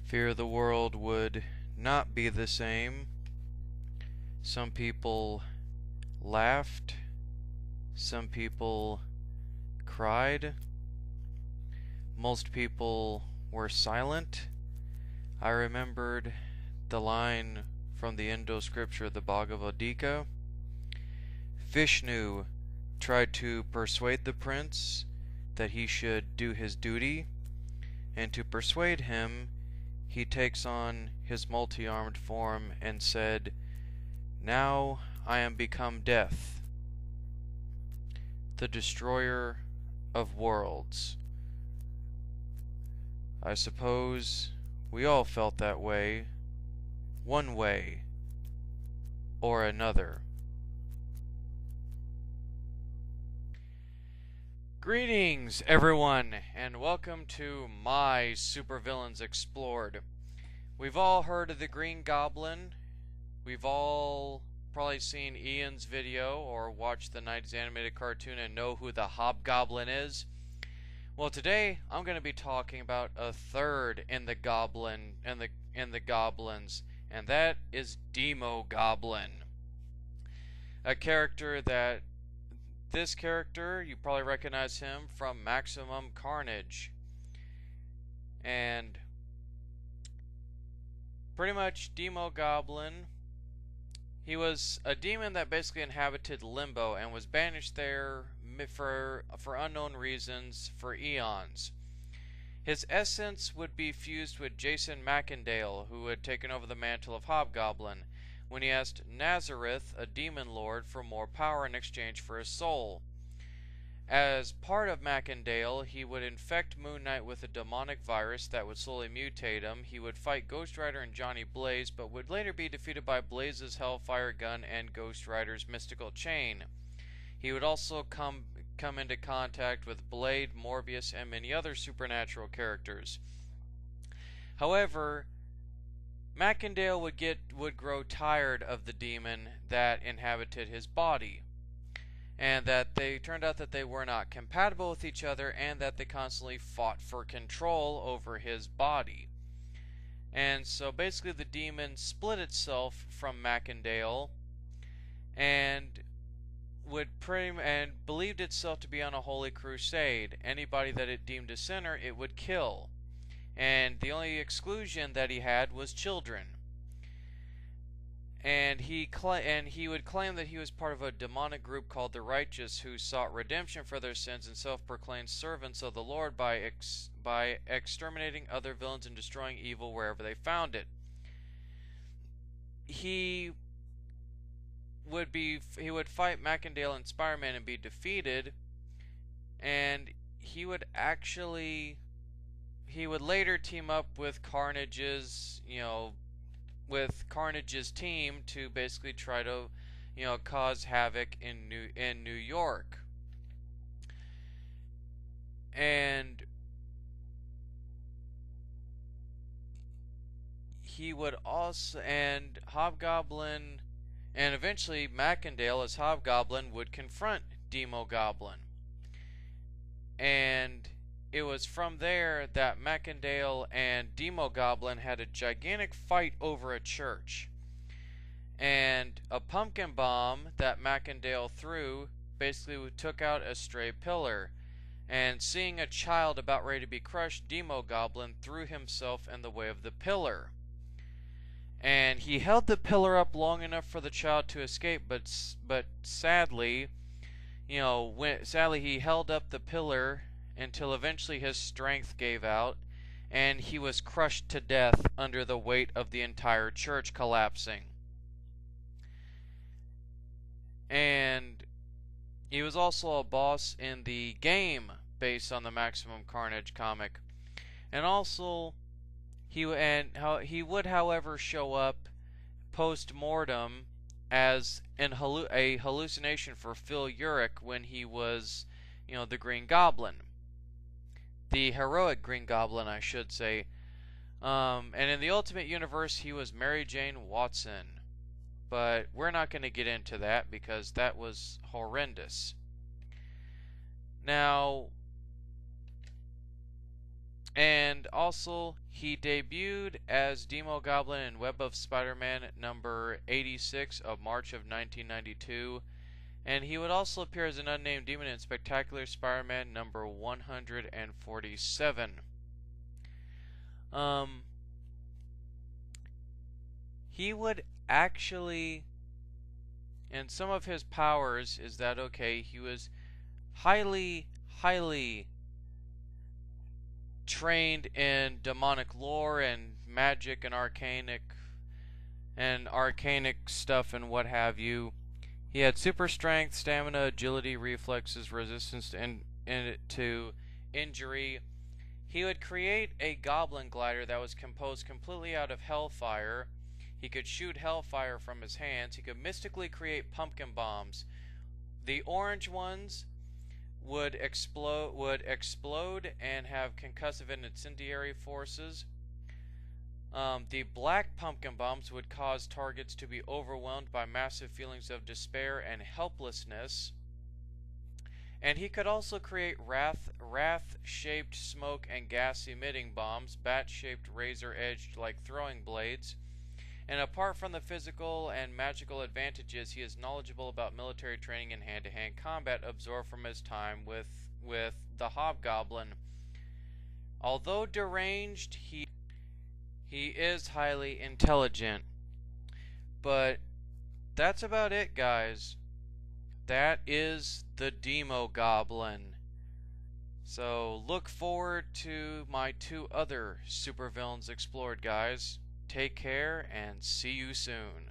fear the world would not be the same. Some people laughed, some people cried, most people were silent. I remembered the line from the Indo scripture, the Bhagavad Gita. Vishnu tried to persuade the prince that he should do his duty, and to persuade him, he takes on his multi-armed form and said, "Now I am become death, the destroyer of worlds." I suppose we all felt that way, one way or another. Greetings, everyone, and welcome to my Supervillains Explored. We've all heard of the Green Goblin. We've all probably seen Ian's video or watched the 90s animated cartoon and know who the Hobgoblin is. Well, today I'm going to be talking about a third in the goblins, and that is Demogoblin. A character that this character, you probably recognize him from Maximum Carnage. And pretty much Demogoblin, he was a demon that basically inhabited Limbo and was banished there for unknown reasons for eons. His essence would be fused with Jason Macendale, who had taken over the mantle of Hobgoblin, when he asked Nazareth, a demon lord, for more power in exchange for his soul. As part of Macendale, he would infect Moon Knight with a demonic virus that would slowly mutate him. He would fight Ghost Rider and Johnny Blaze, but would later be defeated by Blaze's Hellfire Gun and Ghost Rider's Mystical Chain. He would also come into contact with Blade, Morbius, and many other supernatural characters. However, Macendale would grow tired of the demon that inhabited his body, and that they turned out that they were not compatible with each other, and that they constantly fought for control over his body. And so basically the demon split itself from Macendale and believed itself to be on a holy crusade. Anybody that it deemed a sinner, it would kill. And the only exclusion that he had was children. And he would claim that he was part of a demonic group called the Righteous, who sought redemption for their sins and self-proclaimed servants of the Lord by exterminating other villains and destroying evil wherever they found it. He would fight Macendale and Spider-Man and be defeated, and he would later team up with Carnage's team to basically try to, cause havoc in New York. And he would also, and Hobgoblin, and eventually Macendale as Hobgoblin would confront Demogoblin. And it was from there that Macendale and Demogoblin had a gigantic fight over a church. And a pumpkin bomb that Macendale threw basically took out a stray pillar. And seeing a child about ready to be crushed, Demogoblin threw himself in the way of the pillar. And he held the pillar up long enough for the child to escape, but sadly, he held up the pillar until eventually his strength gave out, and he was crushed to death under the weight of the entire church collapsing. And he was also a boss in the game based on the Maximum Carnage comic. And also, he would, however, show up post-mortem as a hallucination for Phil Urich when he was, the Green Goblin. The heroic Green Goblin, I should say. And in the Ultimate Universe, he was Mary Jane Watson. But we're not going to get into that because that was horrendous. Now, And also, he debuted as Demogoblin in Web of Spider-Man number 86 of March of 1992. And he would also appear as an unnamed demon in Spectacular Spider-Man number 147. He would actually, and some of his powers is that, okay, he was highly trained in demonic lore and magic and arcanic stuff and what have you. He had super strength, stamina, agility, reflexes, resistance to injury. He would create a goblin glider that was composed completely out of hellfire. He could shoot hellfire from his hands. He could mystically create pumpkin bombs. The orange ones would explode and have concussive and incendiary forces. The black pumpkin bombs would cause targets to be overwhelmed by massive feelings of despair and helplessness. And he could also create wrath-shaped smoke and gas-emitting bombs, bat-shaped razor-edged like throwing blades. And apart from the physical and magical advantages, he is knowledgeable about military training and hand-to-hand combat absorbed from his time with the Hobgoblin. Although deranged, he is highly intelligent. But that's about it, guys. That is the Demogoblin. So look forward to my 2 other supervillains explored, guys. Take care and see you soon.